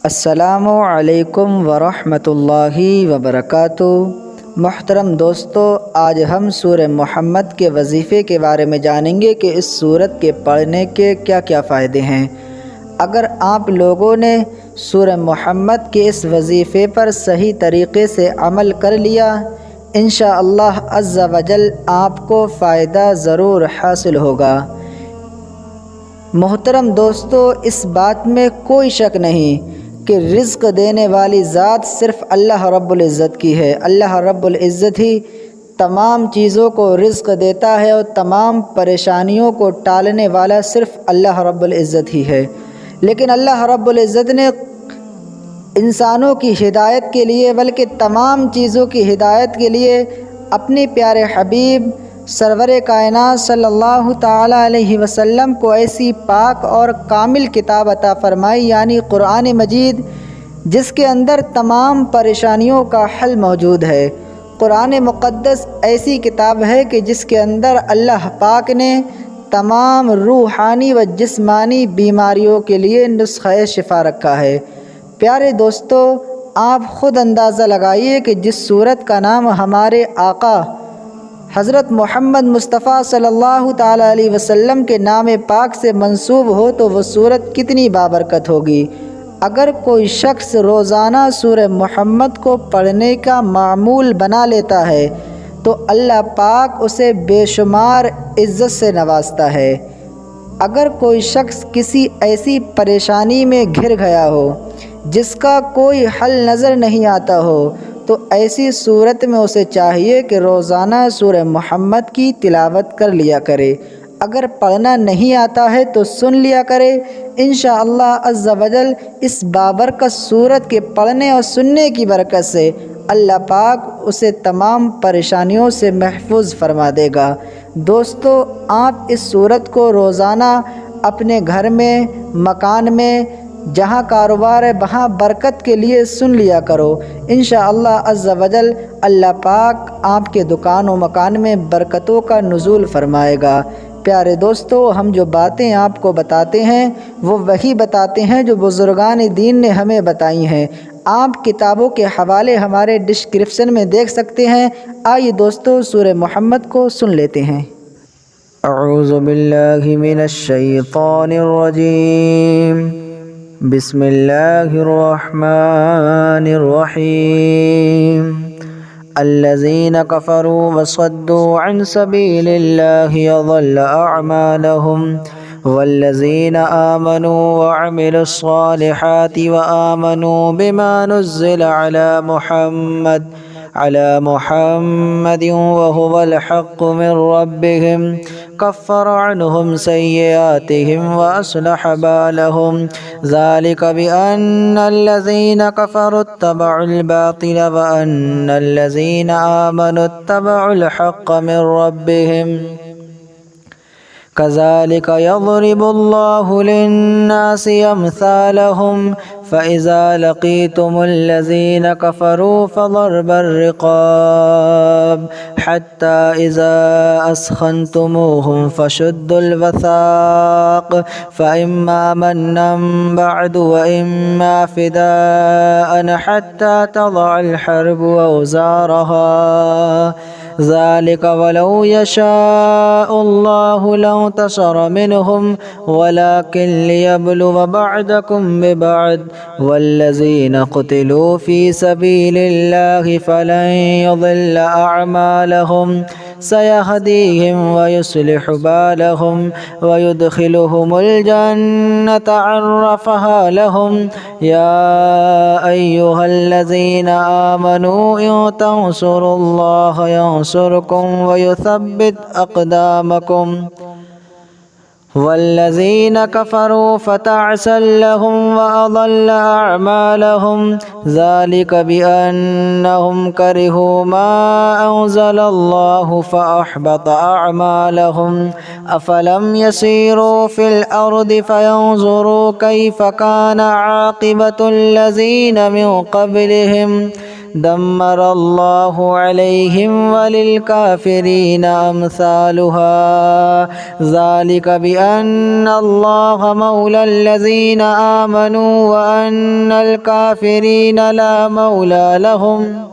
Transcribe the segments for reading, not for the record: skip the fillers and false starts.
السلام علیکم ورحمۃ اللہ وبرکاتہ۔ محترم دوستو، آج ہم سورہ محمد کے وظیفے کے بارے میں جانیں گے کہ اس سورت کے پڑھنے کے کیا کیا فائدے ہیں۔ اگر آپ لوگوں نے سورہ محمد کے اس وظیفے پر صحیح طریقے سے عمل کر لیا، انشاءاللہ عز و جل آپ کو فائدہ ضرور حاصل ہوگا۔ محترم دوستو، اس بات میں کوئی شک نہیں کہ رزق دینے والی ذات صرف اللہ رب العزت کی ہے۔ اللہ رب العزت ہی تمام چیزوں کو رزق دیتا ہے اور تمام پریشانیوں کو ٹالنے والا صرف اللہ رب العزت ہی ہے۔ لیکن اللہ رب العزت نے انسانوں کی ہدایت کے لیے بلکہ تمام چیزوں کی ہدایت کے لیے اپنے پیارے حبیب سرور کائنات صلی اللہ تعالیٰ علیہ وسلم کو ایسی پاک اور کامل کتاب عطا فرمائی، یعنی قرآن مجید، جس کے اندر تمام پریشانیوں کا حل موجود ہے۔ قرآن مقدس ایسی کتاب ہے کہ جس کے اندر اللہ پاک نے تمام روحانی و جسمانی بیماریوں کے لیے نسخہ شفا رکھا ہے۔ پیارے دوستو، آپ خود اندازہ لگائیے کہ جس سورت کا نام ہمارے آقا حضرت محمد مصطفیٰ صلی اللہ تعالیٰ علیہ وسلم کے نام پاک سے منسوب ہو تو وہ سورت کتنی بابرکت ہوگی۔ اگر کوئی شخص روزانہ سورہ محمد کو پڑھنے کا معمول بنا لیتا ہے تو اللہ پاک اسے بے شمار عزت سے نوازتا ہے۔ اگر کوئی شخص کسی ایسی پریشانی میں گھر گیا ہو جس کا کوئی حل نظر نہیں آتا ہو تو ایسی صورت میں اسے چاہیے کہ روزانہ سورہ محمد کی تلاوت کر لیا کرے۔ اگر پڑھنا نہیں آتا ہے تو سن لیا کرے۔ انشاءاللہ عز و جل اس بابرکت سورت کے پڑھنے اور سننے کی برکت سے اللہ پاک اسے تمام پریشانیوں سے محفوظ فرما دے گا۔ دوستو، آپ اس سورت کو روزانہ اپنے گھر میں، مکان میں، جہاں کاروبار ہے وہاں برکت کے لیے سن لیا کرو۔ انشاءاللہ عز و جل اللہ پاک آپ کے دکان و مکان میں برکتوں کا نزول فرمائے گا۔ پیارے دوستو، ہم جو باتیں آپ کو بتاتے ہیں وہ وہی بتاتے ہیں جو بزرگان دین نے ہمیں بتائی ہیں۔ آپ کتابوں کے حوالے ہمارے ڈسکرپشن میں دیکھ سکتے ہیں۔ آئیے دوستو سورہ محمد کو سن لیتے ہیں۔ اعوذ باللہ من الشیطان الرجیم، بسم اللہ الرحمن الرحیم۔ الذین کفروا وصدوا عن سبیل اللہ اضل اعمالهم والذین آمنوا وعملوا الصالحات وآمنوا بما نزل على محمد وهو الحق من ربهم كفر عنهم سيئاتهم وأصلح بالهم ذلك بأن الذين كفروا اتبعوا الباطل وأن الذين آمنوا اتبعوا الحق من ربهم كذلك يضرب الله للناس أمثالهم فإذا لقيتم الذين كفروا فضرب الرقاب حتى إذا أثخنتموهم فشدوا الوثاق فإما منا بعد وإما فداء حتى تضع الحرب أوزارها ذلك ولو يشاء الله لانتصر منهم ولكن ليبلو بعضكم ببعض والذين قتلوا في سبيل الله فلن يضل أعمالهم سيهديهم ويصلح بالهم ويدخلهم الجنة عرفها لهم يا أيها الذين آمنوا إن تنصروا الله ينصركم ويثبت أقدامكم والذين كفروا فتعسا لهم وأضل أعمالهم ذلك بأنهم كرهوا ما أنزل الله فأحبط أعمالهم أفلم يسيروا في الأرض فينظروا كيف كان عاقبة الذين من قبلهم دمر الله عليهم وللكافرين أمثالها ذلك بأن الله مولى الذين آمنوا وأن الكافرين لا مولى لهم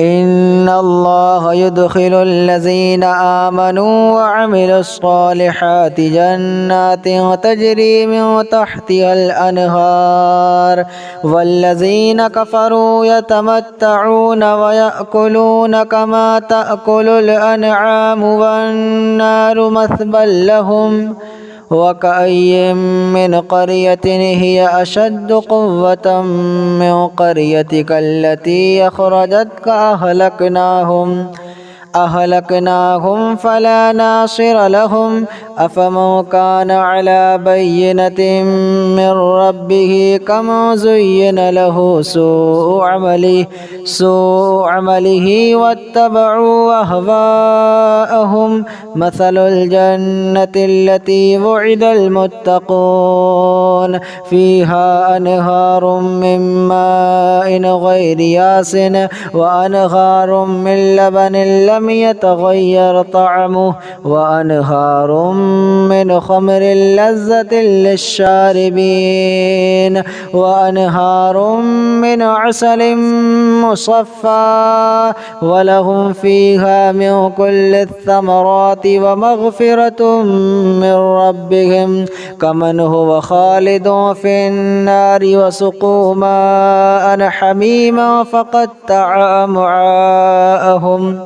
إن الله يدخل الذين آمنوا وعملوا الصالحات جنات تجري من تحتها الأنهار والذين كفروا يتمتعون ويأكلون كما تأكل الأنعام والنار مثوى لهم وكأي من قرية هي أشد قوة من قريتك التي أخرجتك أهلكناهم فلا ناصر لهم أفمن كان على بينة من ربه كمن زين له سوء عمله واتبعوا أهواءهم مثل الجنة التي وعد المتقون فيها أنهار من ماء غير ياسن وأنهار من لبن لم يتغير طعمه وأنهار من خمر لذة للشاربين وأنهار من عسل مصفى ولهم فيها من كل الثمرات ومغفرة من ربهم كمن هو خالد في النار وسقوا ماء حميما فقطع أمعاءهم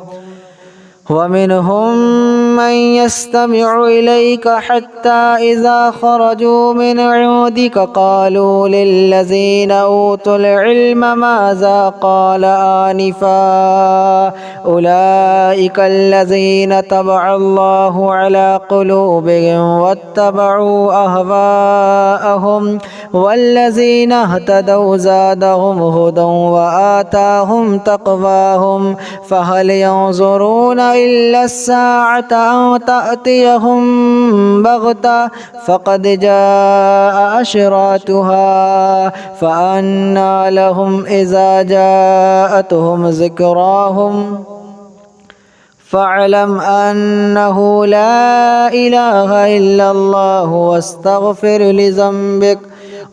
ومنهم من يستمع إليك حتى إذا خرجوا من عندك قالوا للذين أوتوا العلم ماذا قال آنفا أولئك الذين طبع الله على قلوبهم واتبعوا أهواءهم والذين اهتدوا زادهم هدى وآتاهم تقواهم فهل ينظرون إلا الساعة أن تأتيهم بغتة فقد جاء أشراطها فأنى لهم إذا جاءتهم ذكراهم فاعلم أنه لا إله إلا الله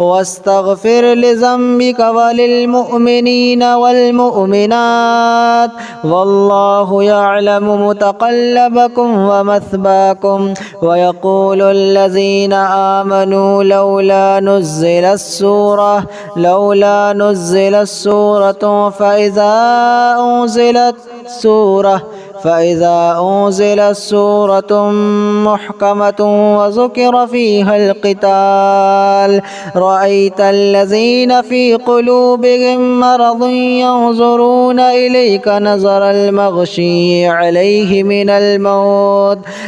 واستغفر لذنبك وللمؤمنين والمؤمنات والله يعلم متقلبكم ومثواكم ويقول الذين آمنوا لولا نزلت سورة فإذا أنزلت سورة محكمة وذكر فيها القتال رأيت الذين في قلوبهم مرض ينظرون إليك نظر المغشي عليه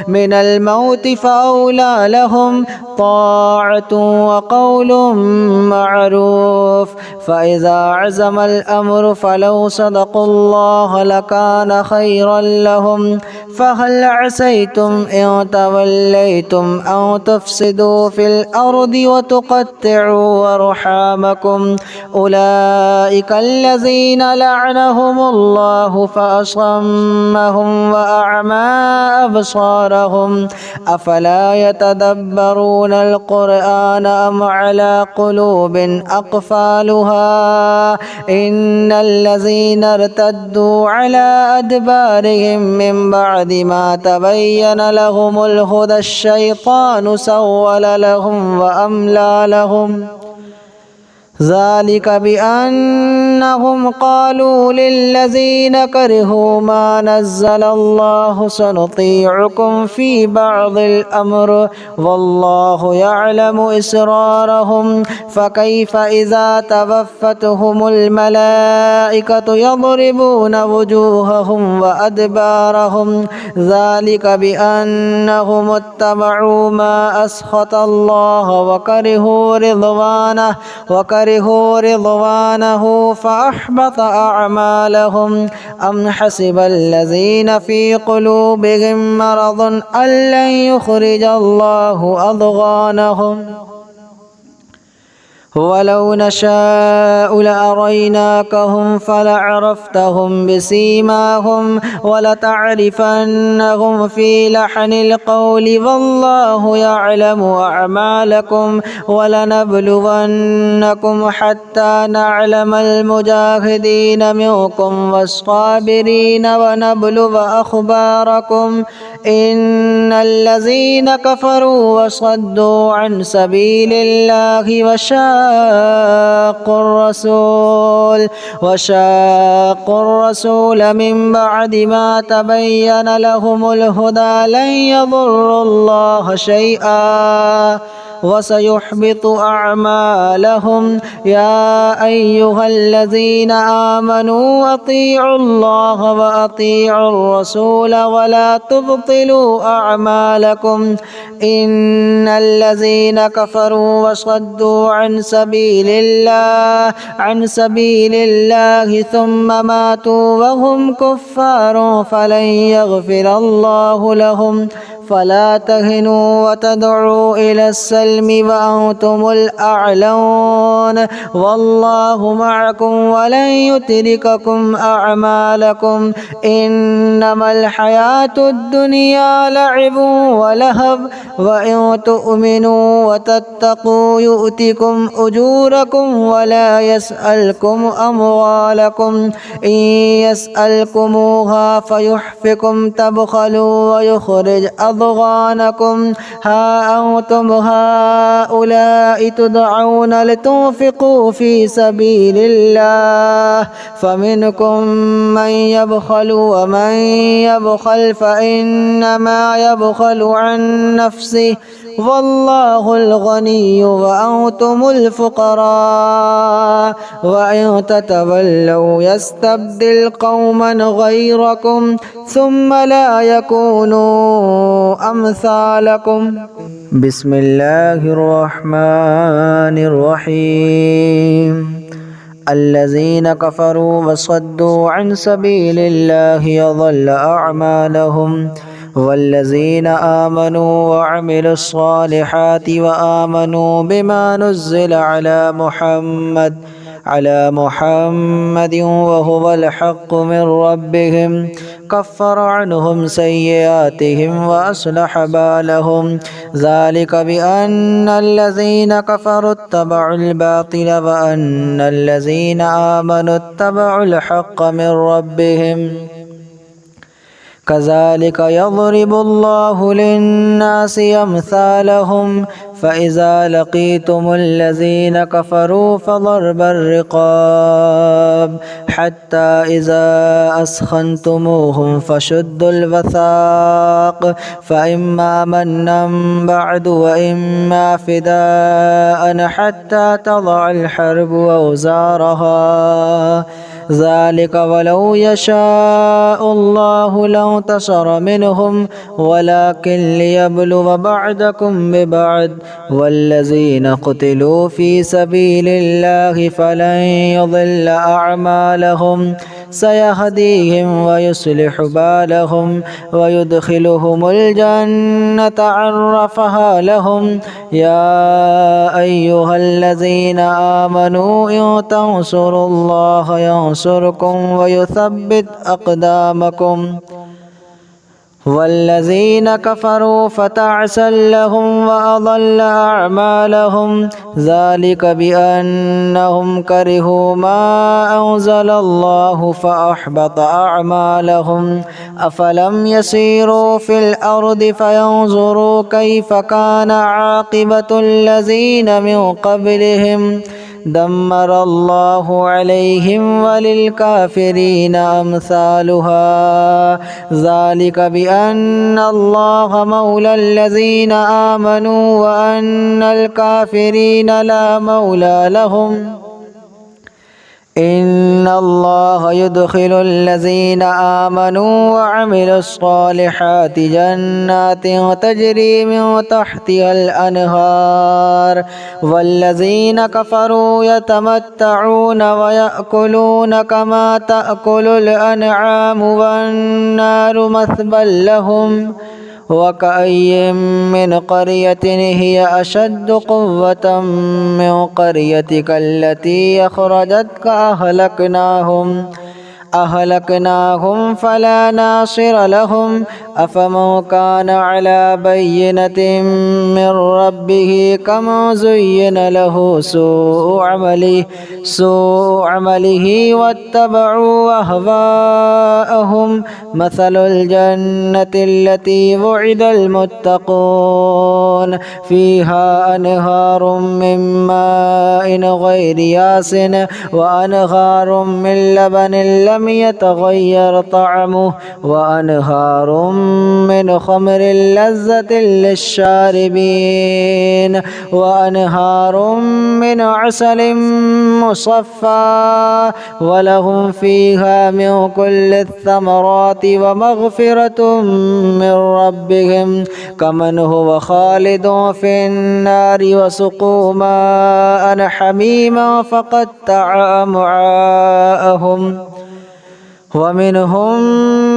من الموت فأولى لهم طاعة وقول معروف فإذا عزم الأمر فلو صدقوا الله لكان خيرا لهم فهل عسيتم إن توليتم أن تفسدوا في الأرض وتقطعوا أرحامكم أولئك الذين لعنهم الله فأصمهم وأعمى أبصارهم أفلا يتدبرون القرآن أم على قلوب أقفالها إن الذين ارتدوا على أدبارهم من بعد ما تبين لهم الهدى الشيطان سول لهم وأملى لهم ذلك بأنهم قالوا للذين كرهوا ما نزل الله سنطيعكم في بعض الأمر والله يعلم إسرارهم فكيف إذا توفتهم الملائكة يضربون وجوههم وأدبارهم ذلك بأنهم اتبعوا ما أسخط الله وكرهوا رضوانه فأحبط أعمالهم أم حسب الذين في قلوبهم مرض أن لن يخرج الله أضغانهم ولو نشاء لأريناكهم فلعرفتهم بسيماهم ولتعرفنهم في لحن القول والله يعلم أعمالكم ولنبلونكم حتى نعلم المجاهدين منكم والصابرين ونبلو أخباركم إن الذين كفروا وصدوا عن سبيل الله وشاقوا الرسول من بعد ما تبين لهم الهدى لن يضروا الله شيئا وسيحبط أعمالهم يا أيها الذين آمنوا أطيعوا الله وأطيعوا الرسول ولا تبطلوا أعمالكم إن الذين كفروا وصدوا عن سبيل الله ثم ماتوا وهم كفار فلن يغفر الله لهم فلا تهنوا وتدعوا إلى السلم وأنتم الأعلون والله معكم ولن يترككم أعمالكم إنما الحياة الدنيا لعب ولهب وإن تؤمنوا وتتقوا يؤتكم أجوركم ولا يسألكم أموالكم إن يسألكموها فيحفكم تبخلوا ويخرج أضغانكم ها أنتم هؤلاء تدعون لتنفقوا في سبيل الله فمنكم من يبخل ومن يبخل فإنما يبخل عن نفسه والله الغني وأنتم الفقراء وإن تتولوا يستبدل قوما غيركم ثم لا يكونوا أمثالكم بسم الله الرحمن الرحيم الذين كفروا وصدوا عن سبيل الله يضل أعمالهم والذين آمنوا وعملوا الصالحات وآمنوا بما نزل على محمد وهو الحق من ربهم كفر عنهم سيئاتهم وأصلح بالهم ذلك بأن الذين كفروا اتبعوا الباطل وأن الذين آمنوا اتبعوا الحق من ربهم كذلك يضرب الله للناس أمثالهم فإذا لقيتم الذين كفروا فضرب الرقاب حتى إذا أثخنتموهم فشدوا الوثاق فإما منا بعد وإما فداء حتى تضع الحرب أوزارها ذلك ولو يشاء الله لانتصر منهم ولكن ليبلو بعضكم ببعض والذين قتلوا في سبيل الله فلن يضل أعمالهم سيهديهم ويصلح بالهم ويدخلهم الجنة عرفها لهم يا أيها الذين آمنوا إن تنصروا الله ينصركم ويثبت أقدامكم والذين كفروا فتعسا لهم وأضل أعمالهم ذلك بأنهم كرهوا ما أنزل الله فأحبط أعمالهم أفلم يسيروا في الأرض فينظروا كيف كان عاقبة الذين من قبلهم دمر الله عليهم وللكافرين أمثالها ذلك بأن الله مولى الذين آمنوا وأن الكافرين لا مولى لهم إن الله يدخل الذين آمنوا وعملوا الصالحات جنات تجري من تحتها الأنهار والذين كفروا يتمتعون ويأكلون كما تأكل الأنعام والنار مثوى لهم وكأي من قرية هي أشد قوة من قريتك التي أخرجتك أهلكناهم فلا ناصر لهم أفمن كان على بينة من ربه كمن زين له سوء عمله واتبعوا أهواءهم مثل الجنة التي وعد المتقون فيها أنهار من ماء غير ياس وأنهار من لبن لم يتغير طعمه وأنهار من خمر لذة للشاربين وأنهار من عسل مصفى ولهم فيها من كل الثمرات ومغفرة من ربهم كمن هو خالد في النار وسقوا ماء حميما فقطع أمعاءهم ومنهم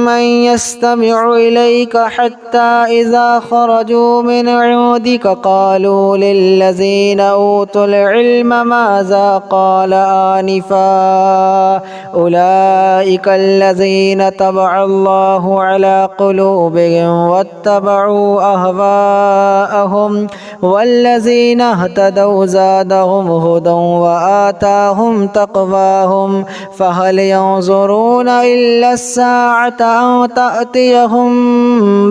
من يستمع إليك حتى إذا خرجوا من عندك قالوا للذين أوتوا العلم ماذا قال آنفا أولئك الذين طبع الله على قلوبهم واتبعوا أهواءهم والذين اهتدوا زادهم هدى وآتاهم تقواهم فهل ينظرون إلا الساعة أن تأتيهم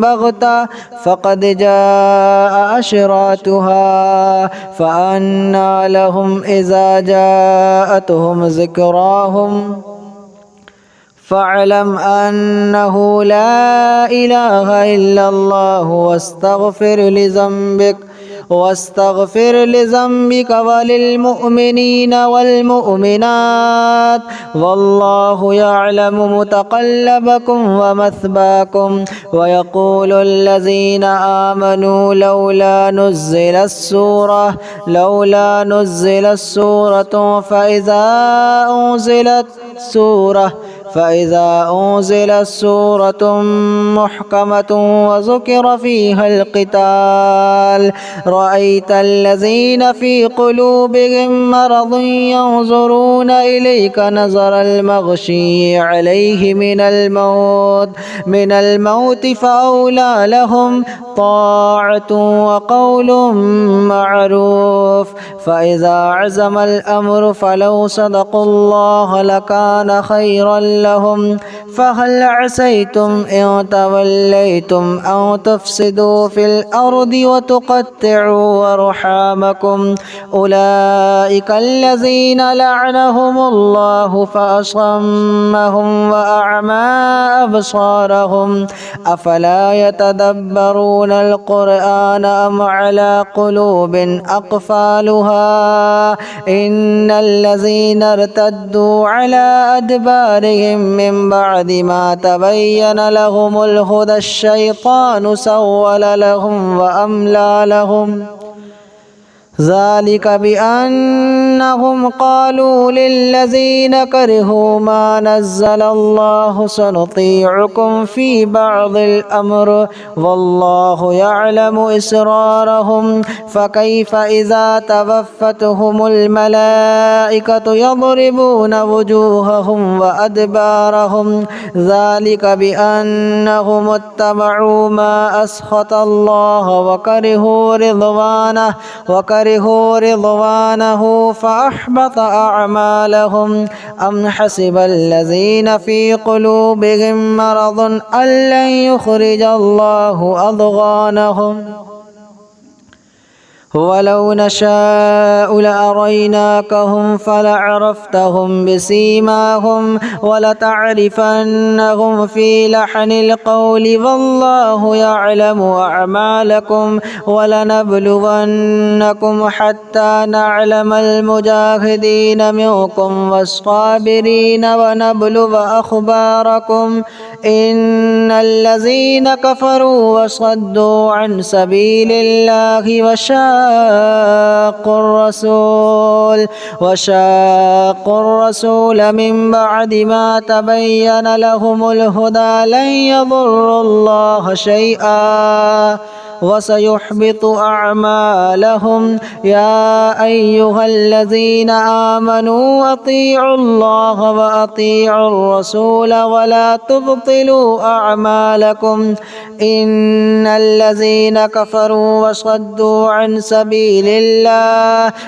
بغتة فقد جاء أشراطها فأنى لهم إذا جاءتهم ذكراهم فاعلم أنه لا إله إلا الله واستغفر لذنبك وللمؤمنين والمؤمنات والله يعلم متقلبكم ومثواكم ويقول الذين آمنوا لولا نزلت سورة فإذا أنزلت سورة محكمة وذكر فيها القتال رأيت الذين في قلوبهم مرض ينظرون إليك نظر المغشي عليه من الموت فأولى لهم طاعة وقول معروف فإذا عزم الأمر فلو صدقوا الله لكان خيرا لهم فهل عسيتم إن توليتم أن تفسدوا في الأرض وتقطعوا أرحامكم أولئك الذين لعنهم الله فأصمهم وأعمى أبصارهم أفلا يتدبرون القرآن أم على قلوب أقفالها إن الذين ارتدوا على أدبارهم من بعد ما تبين لهم الهدى الشيطان سول لهم وأملى لهم ذلك بأنهم قالوا للذين كرهوا ما نزل الله سنطيعكم في بعض الأمر والله يعلم إسرارهم فكيف إذا توفتهم الملائكة يضربون وجوههم وأدبارهم ذلك بأنهم اتبعوا ما أسخط الله وكرهوا رضوانه فأحبط أعمالهم أم حسب الذين في قلوبهم مرض أن لن يخرج الله أضغانهم ولو نشاء لأريناكهم فلعرفتهم بسيماهم ولتعرفنهم في لحن القول والله يعلم أعمالكم ولنبلونكم حتى نعلم المجاهدين منكم والصابرين ونبلو أخباركم إن الذين كفروا وصدوا عن سبيل الله وشاقوا الرسول من بعد ما تبين لهم الهدى لن يضروا الله شيئا وسيحبط أعمالهم. يا أيها الذين آمنوا أطيعوا الله وأطيعوا الرسول ولا تبطلوا أعمالكم. إن الذين كفروا وصدوا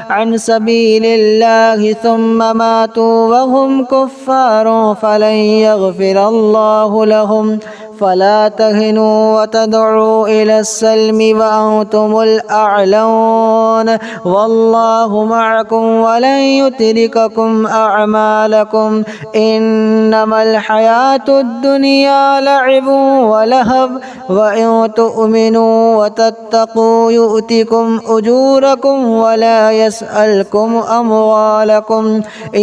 عن سبيل الله ثم ماتوا وهم كفار فلن يغفر الله لهم. فلا تهنوا وتدعوا إلى السلم وأنتم الأعلون والله معكم ولن يترككم أعمالكم. إنما الحياة الدنيا لعب ولهب وإن تؤمنوا وتتقوا يؤتكم أجوركم ولا يسألكم أموالكم. إن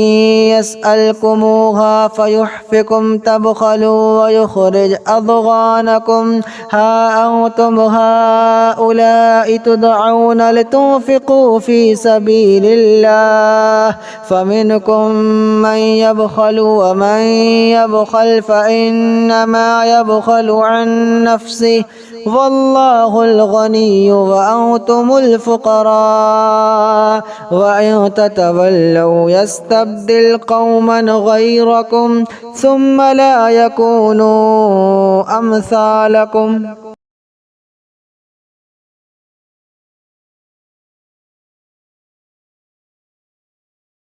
يسألكموها فيحفكم تبخلوا ويخرج أضغانكم. ها أنتم هؤلاء تدعون لتنفقوا في سبيل الله فمنكم من يبخل ومن يبخل فإنما يبخل عن نفسه والله الغني وأنتم الفقراء. وإن تتولوا يستبدل قوما غيركم ثم لا يكونوا أمثالكم.